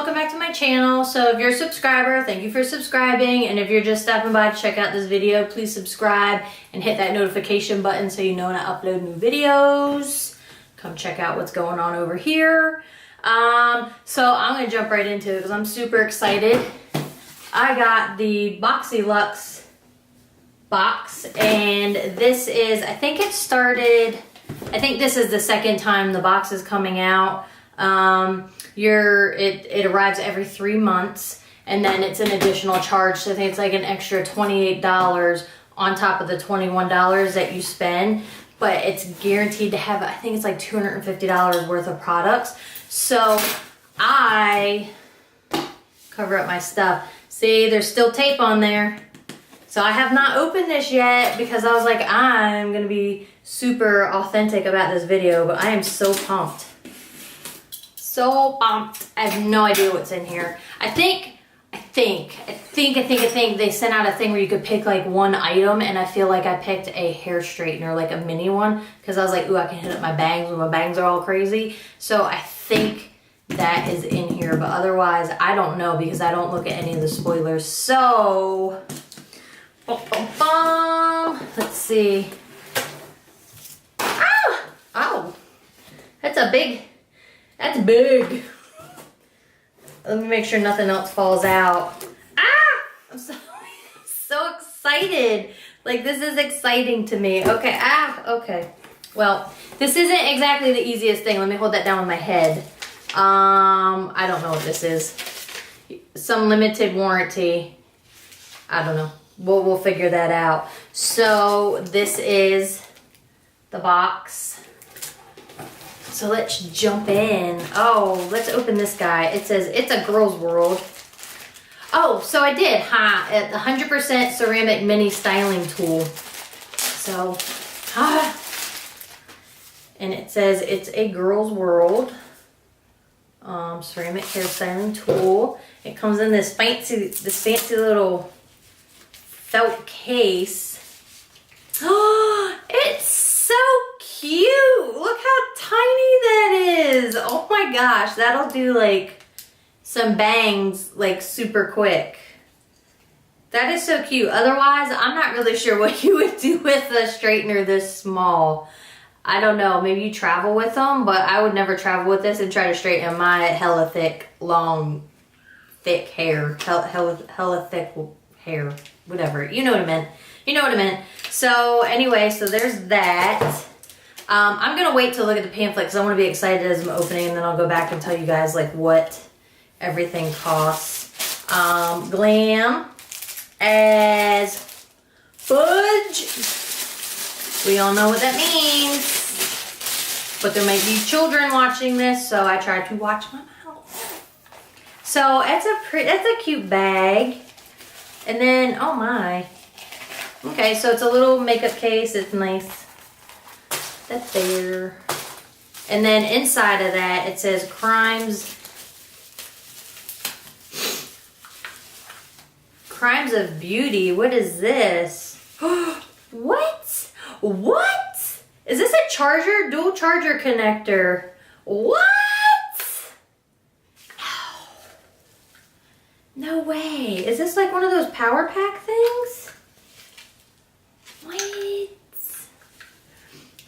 welcome back to my channel. So if you're a subscriber, thank you for subscribing, and if you're just stopping by to check out this video, please subscribe and hit that notification button so you know when I upload new videos. Come check out what's going on over here. So I'm gonna jump right into it because I'm super excited. I got the BOXYLUXE box, and this is, I think this is the second time the box is coming out. It arrives every 3 months, and then it's an additional charge. So I think it's like an extra $28 on top of the $21 that you spend, but it's guaranteed to have, I think it's like $250 worth of products. So I cover up my stuff. See, there's still tape on there. So I have not opened this yet because I was like, I'm gonna be super authentic about this video, but I am so pumped. So pumped. I have no idea what's in here. I think they sent out a thing where you could pick like one item, and I feel like I picked a hair straightener, like a mini one, because I was like, ooh, I can hit up my bangs when my bangs are all crazy. So I think that is in here, but otherwise I don't know because I don't look at any of the spoilers. So, let's see. Ah! Oh, that's big. Let me make sure nothing else falls out. Ah! I'm so excited. Like, this is exciting to me. Okay, okay. Well, this isn't exactly the easiest thing. Let me hold that down with my head. I don't know what this is. Some limited warranty. I don't know. We'll figure that out. So, this is the box. So let's jump in. Oh, let's open this guy. It says it's a girl's world. Oh, so I did, at 100% ceramic mini styling tool. So, and it says it's a girl's world. Ceramic hair styling tool. It comes in this fancy little felt case. Oh, it's so cute. Look how tiny that is. Oh my gosh, that'll do like some bangs like super quick. That is so cute. Otherwise, I'm not really sure what you would do with a straightener this small. I don't know, maybe you travel with them, but I would never travel with this and try to straighten my hella thick, long, thick hair. Hella thick hair, whatever. You know what I meant. You know what I meant. So anyway, so there's that. I'm gonna wait to look at the pamphlet because I want to be excited as I'm opening, and then I'll go back and tell you guys like what everything costs. Glam as fudge. We all know what that means. But there might be children watching this, so I try to watch my mouth. So that's a cute bag. And then, oh my. Okay, so it's a little makeup case. It's nice. That's there. And then inside of that, it says Crimes of Beauty. What is this? What? What? Is this a charger? Dual charger connector. What? No way. Is this like one of those power pack things? What?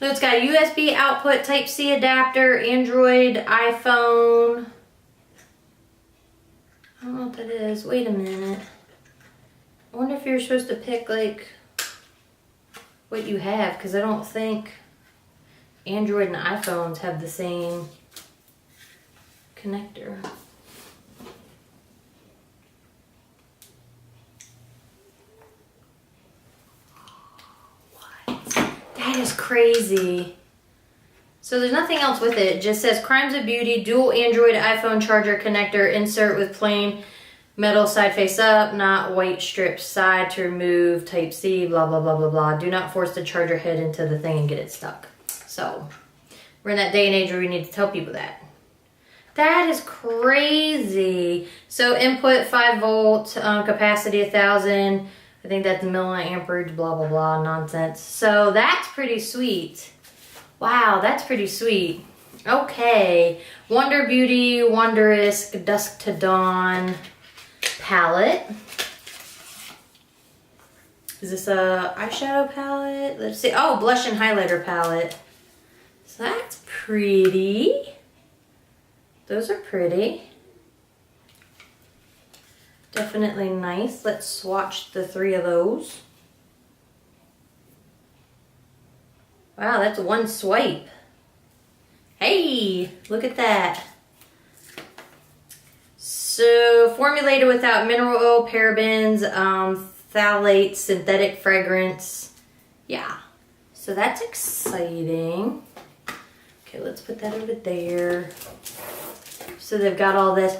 So it's got a USB output, Type-C adapter, Android, iPhone. I don't know what that is. Wait a minute. I wonder if you're supposed to pick like what you have, because I don't think Android and iPhones have the same connector. That is crazy. So there's nothing else with it. It just says Crimes of Beauty, dual Android iPhone charger connector, insert with plain metal side face up, not white strip side to remove, Type-C, blah, blah, blah, blah, blah. Do not force the charger head into the thing and get it stuck. So we're in that day and age where we need to tell people that. That is crazy. So input 5 volt, capacity 1000. I think that's milliamperage, blah, blah, blah, nonsense. So that's pretty sweet. Wow, that's pretty sweet. Okay, Wonder Beauty Wondrous Dusk to Dawn palette. Is this a eyeshadow palette? Let's see. Oh, blush and highlighter palette. So that's pretty. Those are pretty. Definitely nice. Let's swatch the 3 of those. Wow, that's one swipe. Hey, look at that. So, formulated without mineral oil, parabens, phthalates, synthetic fragrance. Yeah, so that's exciting. Okay, let's put that over there. So they've got all this.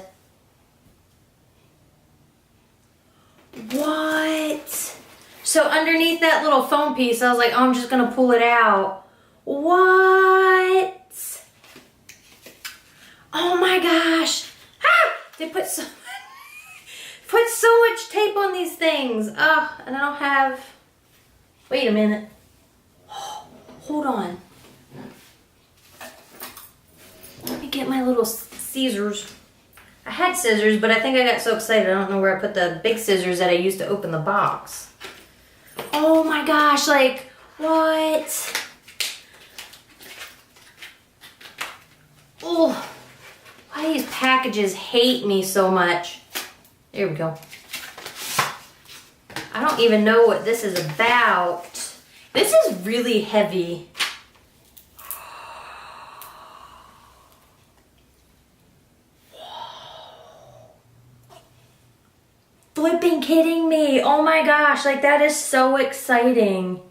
What? So underneath that little foam piece, I was like, oh, I'm just gonna pull it out. What? Oh my gosh. Ah! They put so much tape on these things. And I don't have, wait a minute. Oh, hold on. Let me get my little scissors. I had scissors, but I think I got so excited I don't know where I put the big scissors that I used to open the box. Oh my gosh, like, what? Oh, why do these packages hate me so much? There we go. I don't even know what this is about. This is really heavy. Flipping kidding me. Oh my gosh, like that is so exciting.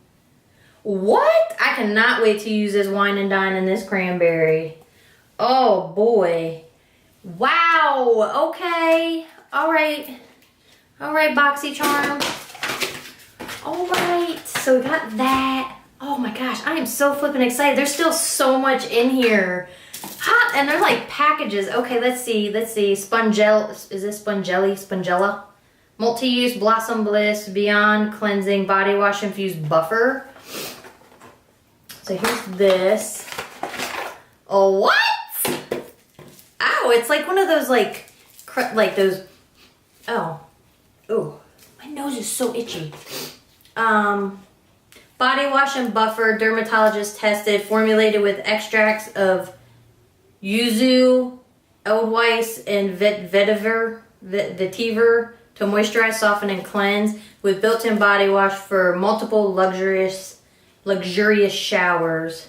What? I cannot wait to use this wine and dine in this cranberry. Oh boy. Wow. Okay. All right. All right, boxycharm. All right. So we got that. Oh my gosh, I am so flipping excited. There's still so much in here. Hot, and they're like packages. Okay, let's see. Let's see. Spongella. Is this Spongella? Multi-use Blossom Bliss Beyond Cleansing Body Wash Infused Buffer. So here's this. Oh, what? Ow, it's like one of those like those. Oh, my nose is so itchy. Body wash and buffer, dermatologist tested, formulated with extracts of yuzu, edelweiss, and vetiver to moisturize, soften, and cleanse, with built-in body wash for multiple luxurious showers.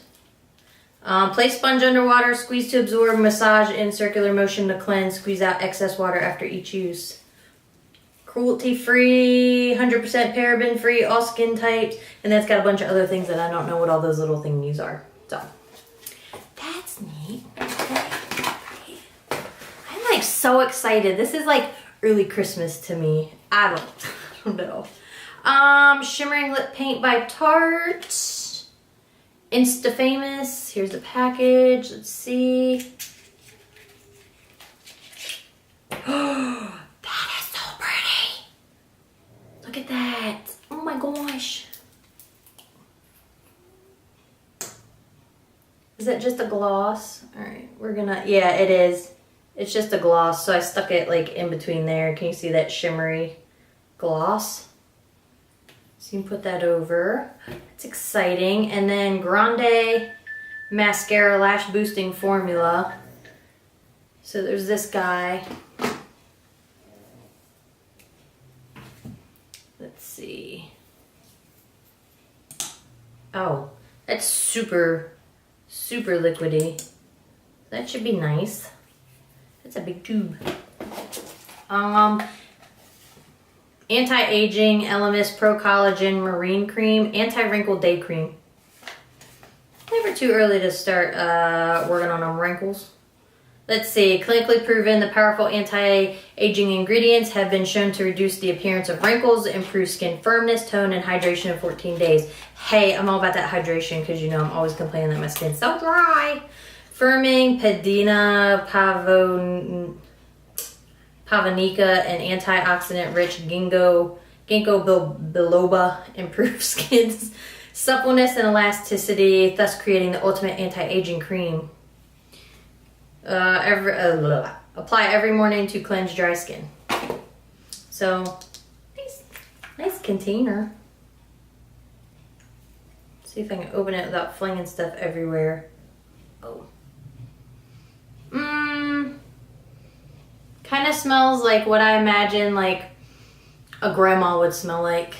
Place sponge underwater, squeeze to absorb, massage in circular motion to cleanse, squeeze out excess water after each use. Cruelty-free, 100% paraben-free, all skin types, and that's got a bunch of other things that I don't know what all those little thingies are. So, that's neat. I'm like so excited. This is like early Christmas to me. I don't know. Shimmering lip paint by Tarts. Insta famous. Here's the package. Let's see. That is so pretty. Look at that. Oh my gosh. Is that just a gloss? All right, we're gonna, yeah, it is. It's just a gloss, so I stuck it like in between there. Can you see that shimmery gloss? So you can put that over. It's exciting. And then Grande Mascara Lash Boosting Formula. So there's this guy. Let's see. Oh, that's super liquidy. That should be nice. It's a big tube. Anti-aging LMS Pro Collagen Marine Cream, Anti-Wrinkle Day Cream. Never too early to start working on them wrinkles. Let's see. Clinically proven, the powerful anti-aging ingredients have been shown to reduce the appearance of wrinkles, improve skin firmness, tone, and hydration in 14 days. Hey, I'm all about that hydration because you know I'm always complaining that my skin's so dry. Firming, Pedina, Pavanica, and antioxidant-rich ginkgo biloba improve skin's suppleness and elasticity, thus creating the ultimate anti-aging cream. Apply every morning to cleanse dry skin. So, nice container. See if I can open it without flinging stuff everywhere. Oh. Kind of smells like what I imagine like a grandma would smell like.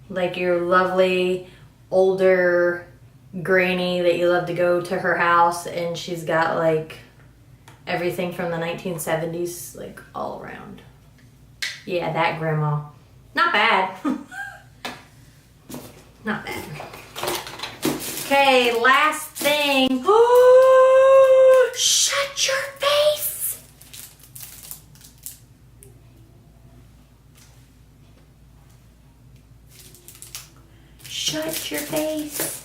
Like your lovely older granny that you love to go to her house and she's got like everything from the 1970s like all around. Yeah, that grandma. Not bad. Not bad. Okay, last thing. Oh, shut your face. Shut your face.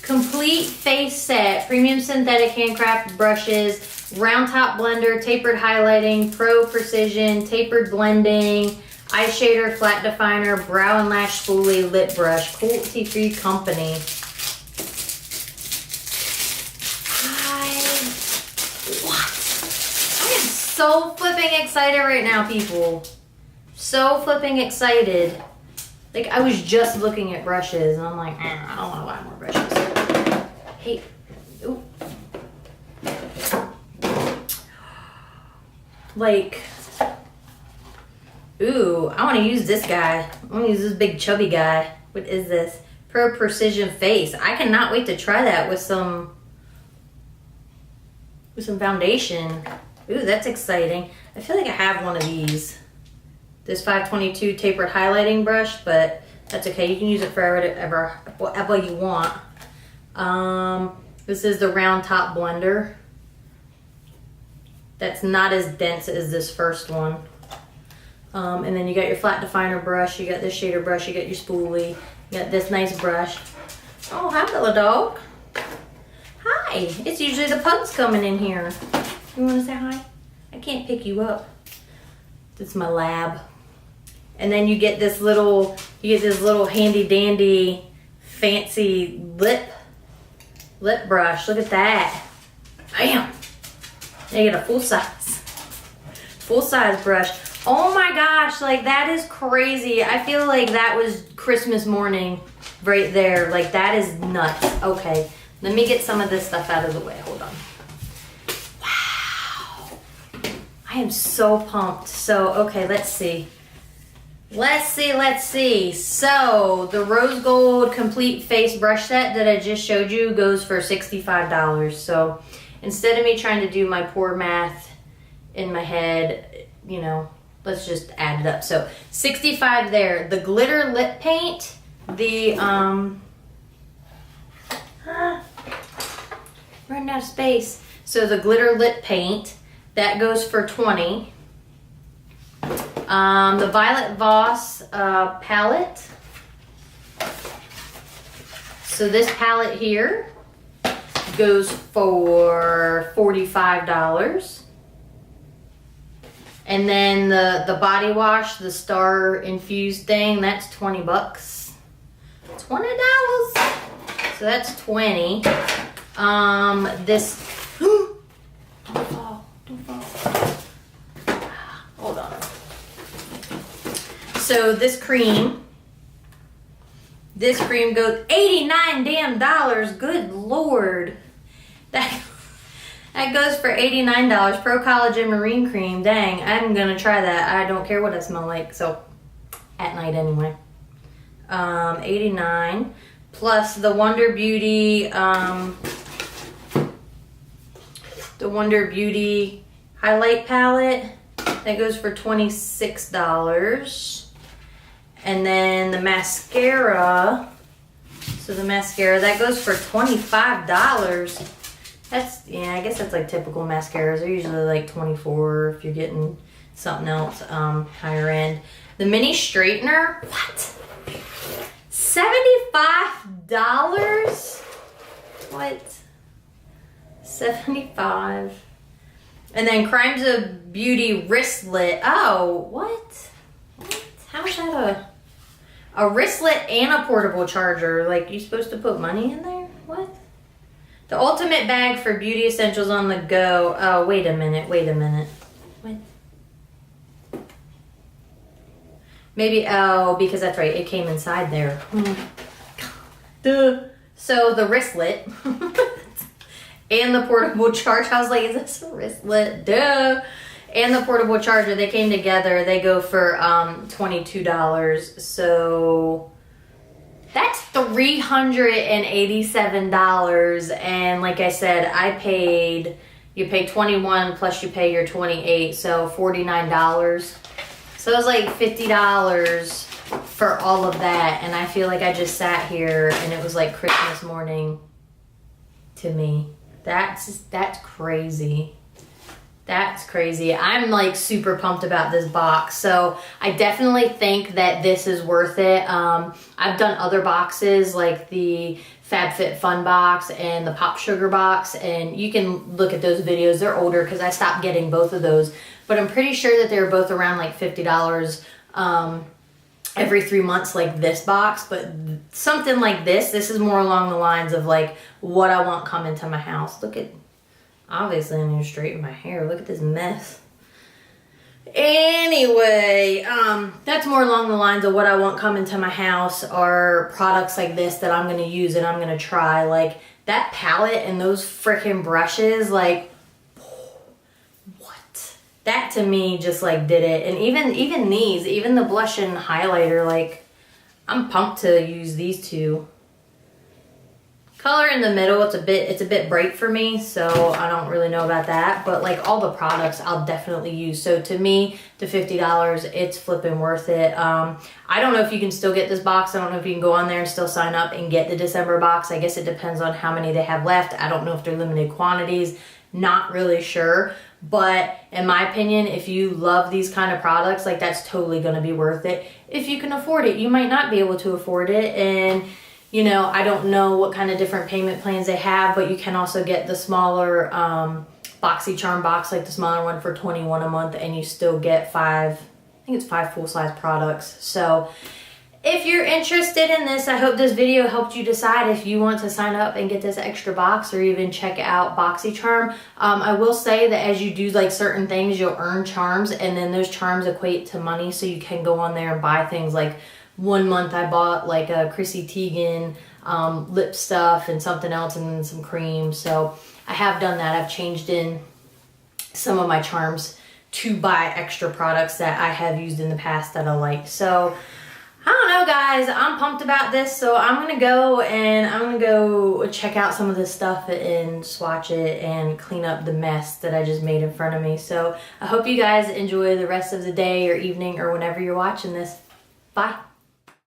Complete face set. Premium synthetic handcraft brushes. Round top blender. Tapered highlighting. Pro precision. Tapered blending. Eye shader. Flat definer. Brow and lash spoolie. Lip brush. Cruelty free company. What? I am so flipping excited right now, people. So flipping excited. Like, I was just looking at brushes, and I'm like, I don't want to buy more brushes. Hey, ooh. Like, ooh, I want to use this guy. I want to use this big chubby guy. What is this? Pro Precision Face. I cannot wait to try that with some foundation. Ooh, that's exciting. I feel like I have one of these. This 522 tapered highlighting brush, but that's okay. You can use it for whatever you want. This is the round top blender. That's not as dense as this first one. And then you got your flat definer brush, you got this shader brush, you got your spoolie, you got this nice brush. Oh, hi little dog. Hi, it's usually the pugs coming in here. You wanna say hi? I can't pick you up. It's my lab. And then you get this little handy dandy fancy lip brush. Look at that. Bam. Now you get a full size brush. Oh my gosh, like that is crazy. I feel like that was Christmas morning right there. Like that is nuts. Okay, let me get some of this stuff out of the way. Hold on. Wow. I am so pumped. So, okay, let's see. Let's see. So, the rose gold complete face brush set that I just showed you goes for $65. So, instead of me trying to do my poor math in my head, you know, let's just add it up. So, 65 there. The glitter lip paint, the, running out of space. So, the glitter lip paint, that goes for $20. The Violet Voss palette. So this palette here goes for $45. And then the body wash, the star infused thing, that's $20. $20. So that's 20. This don't fall. Hold on. So this cream goes $89 damn. Good Lord. That goes for $89. Pro Collagen Marine Cream. Dang, I'm gonna try that. I don't care what I smell like. So at night anyway. 89 plus the Wonder Beauty highlight palette. That goes for $26. And then the mascara. So the mascara, that goes for $25. That's, yeah, I guess that's like typical mascaras. They're usually like $24 if you're getting something else higher end. The mini straightener, what? $75? What? 75. And then Crimes of Beauty wristlet. Oh, what? How is that a wristlet and a portable charger? Like, you supposed to put money in there? What? The ultimate bag for beauty essentials on the go. Oh, wait a minute. What? Maybe, oh, because that's right. It came inside there. Duh. So the wristlet and the portable charger. I was like, is this a wristlet? Duh. And the portable charger, they came together. They go for $22. So that's $387. And like I said, you pay 21 plus you pay your 28, so $49. So it was like $50 for all of that. And I feel like I just sat here and it was like Christmas morning to me. That's crazy. That's crazy. I'm like super pumped about this box. So I definitely think that this is worth it. I've done other boxes like the FabFitFun box and the Pop Sugar box, and you can look at those videos. They're older because I stopped getting both of those, but I'm pretty sure that they were both around like $50 every 3 months like this box. But something like this is more along the lines of like what I want coming to my house. Look at, obviously I need to straighten my hair. Look at this mess. Anyway, that's more along the lines of what I want coming to my house are products like this that I'm going to use and I'm going to try. Like that palette and those freaking brushes, like, what? That to me just like did it. And even these, even the blush and highlighter, like I'm pumped to use these two. Color in the middle, it's a bit bright for me, so I don't really know about that. But like all the products I'll definitely use. So to me, the $50, it's flipping worth it. I don't know if you can still get this box. I don't know if you can go on there and still sign up and get the December box. I guess it depends on how many they have left. I don't know if they're limited quantities. Not really sure. But in my opinion, if you love these kind of products, like that's totally going to be worth it. If you can afford it. You might not be able to afford it, and you know, I don't know what kind of different payment plans they have, but you can also get the smaller BOXYCHARM box, like the smaller one for $21 a month, and you still get five full-size products. So if you're interested in this, I hope this video helped you decide if you want to sign up and get this extra box or even check out BOXYCHARM. I will say that as you do like certain things, you'll earn charms, and then those charms equate to money, so you can go on there and buy things like 1 month I bought like a Chrissy Teigen lip stuff and something else and then some cream. So I have done that. I've changed in some of my charms to buy extra products that I have used in the past that I like. So I don't know, guys. I'm pumped about this. So I'm going to go check out some of this stuff and swatch it and clean up the mess that I just made in front of me. So I hope you guys enjoy the rest of the day or evening or whenever you're watching this. Bye.